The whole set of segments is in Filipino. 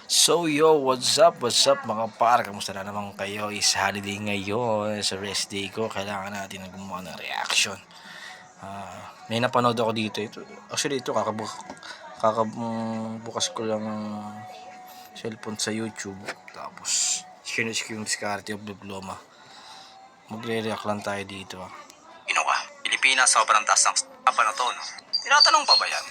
So yo, what's up mga par? Kamusta na naman kayo? Is holiday ngayon, sa rest day ko. Kailangan natin na gumawa ng reaction. May napanood ako dito. Actually ito kakabukas ko lang ng cellphone sa YouTube. Tapos sinuch ko yung Discarte of Diploma. Magre-react lang tayo dito. Ka, Pilipinas, sobrang taas ng apa na to, no? Tinatanong pa ba yan?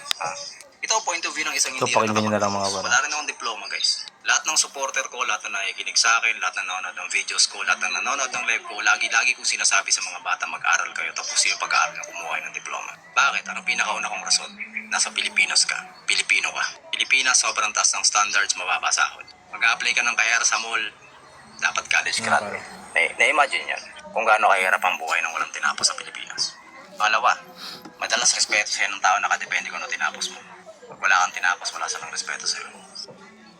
Ito point of view ng isang Ito, hindi pakinggan nyo na lang mga Wala rin akong diploma, guys. Lahat ng supporter ko, lahat na nakikinig sa akin, lahat na nanonood ng videos ko, lahat na nanonood ng live ko, lagi kong sinasabi sa mga bata, mag-aral kayo, tapos yung pag-aaral na kumuha ng diploma. Bakit? Anong pinakauna kong rason? Nasa Pilipinas ka. Pilipino ka. Pilipinas, sobrang taas ng standards, mababa sahod. Mag-a-apply ka ng kayara sa mall, dapat college graduate. Na-imagine yan kung gaano kahirap ang buhay ng walang tinapos sa Pilipinas. Pangalawa, madalas respeto sa'yo ng tao nakadepende kung ano tinapos mo. Pag wala kang tinapos, wala silang respeto sa'yo.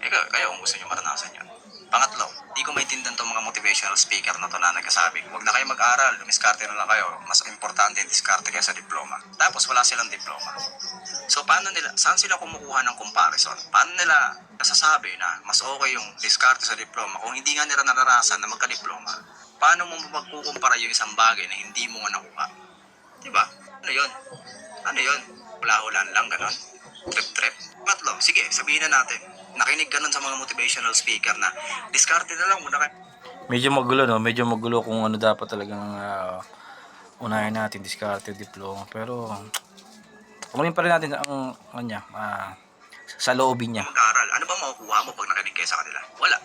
Kayo kung gusto nyo maranasan yan. Pangatlo, di ko maintindihan itong mga motivational speaker na to na nagsasabi, huwag na kayo mag-aral, lumiskarte na lang kayo. Mas importante yung diskarte kaysa diploma. Tapos wala silang diploma. So saan sila kumukuha ng comparison? Paano nila nasasabi na mas okay yung diskarte sa diploma kung hindi nga nila naranasan na magka-diploma? Paano mo magkukumpara yung isang bagay na hindi mo nga nakuha? Diba? Ano yun? Ano yun? Hula-hulaan lang, ganon? Trip-trip? Patlo, sige, sabihin na natin. Nakinig ka nun sa mga motivational speaker na diskarte na lang muna kayo. Medyo magulo, no? Medyo magulo kung ano dapat talagang unahin natin, Discarte, diploma. Pero kunin pa rin natin ang kanya, sa loobin niya. Mag-aaral. Ano ba makukuha mo pag nakinig kayo sa kanila? Wala.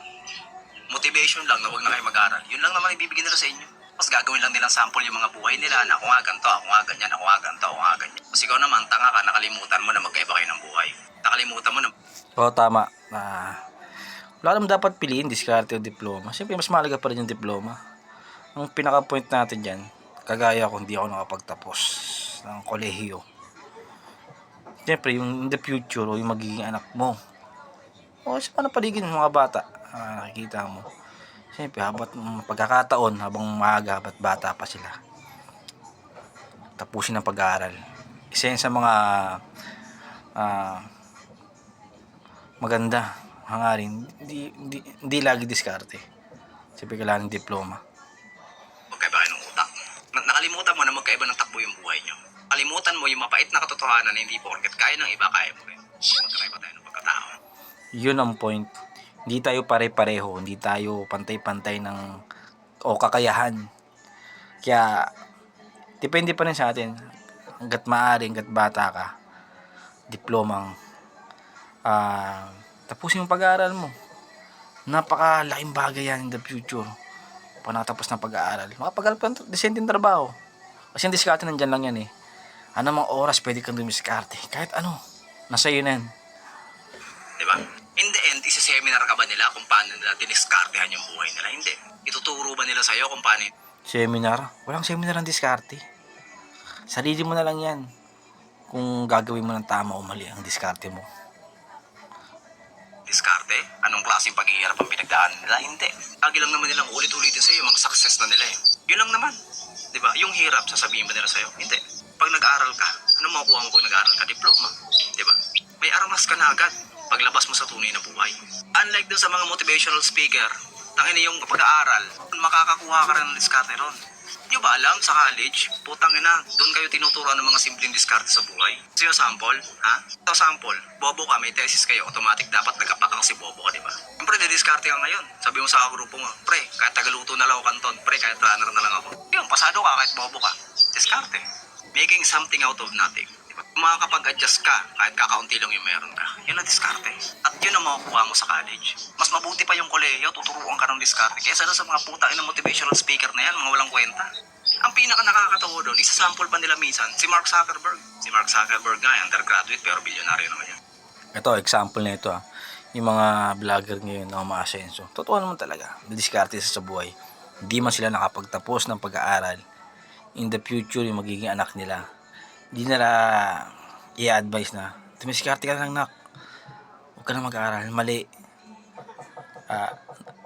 Motivation lang na huwag na kayo mag-aaral. Yun lang naman ibibigay nila sa inyo. Mas gagawin lang nilang sample yung mga buhay nila na ako nga ganito, ako nga ganyan, ako nga ganito, ako nga ganyan. Kasi ikaw naman, tanga ka, nakalimutan mo na magkaiba kayo ng buhay. Nakalimutan mo na... Oo, tama. Wala naman dapat piliin, Discarte o diploma. Siyempre, mas mahalaga pa rin yung diploma. Ang pinaka-point natin dyan, kagaya ko, hindi ako nakapagtapos ng kolehiyo. Siyempre, yung in the future, o yung magiging anak mo, o sa paano paligid ng mga bata, nakikita mo. Siyempre, pagkakataon, habang maaga, habat bata pa sila, tapusin ang pag-aaral. Isa yan sa mga maganda hangarin, hindi lagi diskarte. Siyempre, kailangan ng diploma. Magkaiba kayo ng utak. Nakalimutan mo na magkaiba ng takbo yung buhay nyo. Nakalimutan mo yung mapait na katotohanan na hindi porket kaya ng iba, kaya mo rin. Magkaiba tayo ng pagkatao. Yun ang point. Hindi tayo pare-pareho, hindi tayo pantay-pantay ng o kakayahan. Kaya depende pa rin sa atin. Hanggat maaari, hanggat bata ka, diplomang tapusin yung pag-aaral mo. Napakalaking bagay yan in the future. Pag natapos ng pag-aaral, makapag-aral pa ng decenteng trabaho. Kasi yung diskarte nandyan lang yan eh. Ano mang oras pwede kang dumiskarte. Kahit ano, nasa iyo na yan. Diba? In the end, isa-seminar ka ba nila kung paano nila diniskartehan yung buhay nila? Hindi. Ituturo ba nila sa'yo kung paano Seminar? Walang seminar ang diskarte. Sarili mo na lang yan. Kung gagawin mo ng tama o mali ang diskarte mo. diskarte? Anong klaseng paghihirap ang pinagdaan nila? Hindi. Lagi lang naman nilang ulit-ulitin sa'yo yung mga success na nila eh. Yun lang naman. Diba? Yung hirap, sasabihin ba nila sa'yo? Hindi. Pag nag-aaral ka, ano makukuha mo pag nag-aaral ka? Diploma. Diba? May aramas ka na agad paglabas mo sa tunay na buhay. Unlike dun sa mga motivational speaker, tangina yung pag-aaral, makakakuha ka rin ng diskarte ron. Di ba alam sa college, putang ina, doon kayo tinuturuan ng mga simpleng diskarte sa buhay. So yung sample, ha? Ito sample, bobo ka, may thesis kayo, automatic dapat nagkapak kasi bobo ka, di ba? Siyempre, didiskarte ka ngayon. Sabi mo sa grupo mo, pre, kahit tagaluto na lang ako kanton, pre, kahit runner na lang ako. Yun, pasado ka kahit bobo ka. Diskarte. Making something out of nothing. Diba? Makakapag-adjust ka kahit kakaunti lang yung meron ka. Yun ang diskarte. At yun ang makukuha mo sa college. Mas mabuti pa yung kolehiyo, tuturuan ka ng diskarte. Kaya sa mga putain ng motivational speaker na yan, mga walang kwenta. Ang pinaka nakakatawa doon, isasample pa nila minsan, si Mark Zuckerberg. Si Mark Zuckerberg nga, undergraduate pero bilyonaryo naman yan. Ito, example na ito yung mga vlogger ngayon na umaasenso. Totoo naman talaga, diskarte sa buhay. Hindi man sila nakapagtapos ng pag-aaral. In the future, yung magiging anak nila, hindi nila i-advise na, tumiskarte ka lang nak, huwag ka na mag-aaral, mali.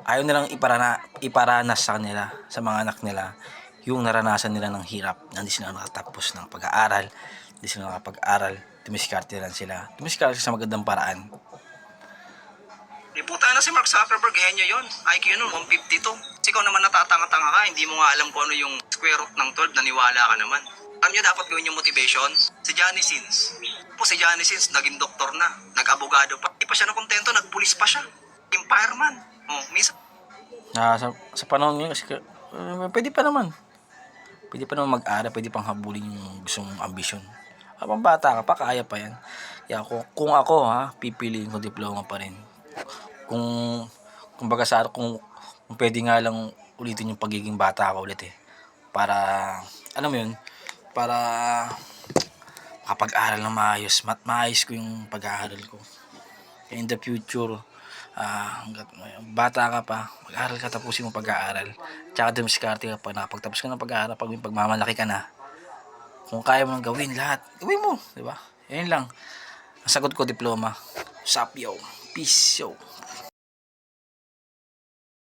Ayaw nilang iparanas sa kanila, sa mga anak nila, yung naranasan nila ng hirap na hindi sila nakatapos ng pag-aaral, hindi sila nakapag-aral, tumiskarte lang sila. Tumiskarte sa magandang paraan. Di puta na si Mark Zuckerberg, henyo yun. IQ nun, 152. Kasi ikaw naman natatanga-tanga ka, hindi mo nga alam kung ano yung square root ng 12, naniwala ka naman. Alam nyo dapat gawin yung motivation? Si Johnny Sins. Po si Johnny Sins, naging doktor na, nag-abogado pa. Hindi pa siya nakontento, nagpulis pa siya. Fireman. Oh, minsan Sa panahon ngayon kasi pwede pa naman. Pwede pa naman mag-aral, pwede pang habulin yung gusto mong ambisyon. Habang bata ka pa, kaya pa yan. Kaya kung ako pipiliin ko diploma pa rin. Kung baga kung pwede nga lang ulitin yung pagiging bata ko ulit para alam mo yun, para makapag-aral ng maayos ko yung pag-aaral ko. Kaya in the future, hanggat bata ka pa, mag-aaral ka, tapusin mo pag-aaral. Tsaka dumiskarte ka pa, nakapagtapos ka ng pag-aaral, pagmamalaki ka na, kung kaya mo nang gawin lahat, gawin mo, di ba? Yan lang. Ang sagot ko, diploma. Sup, yo. Peace, yo.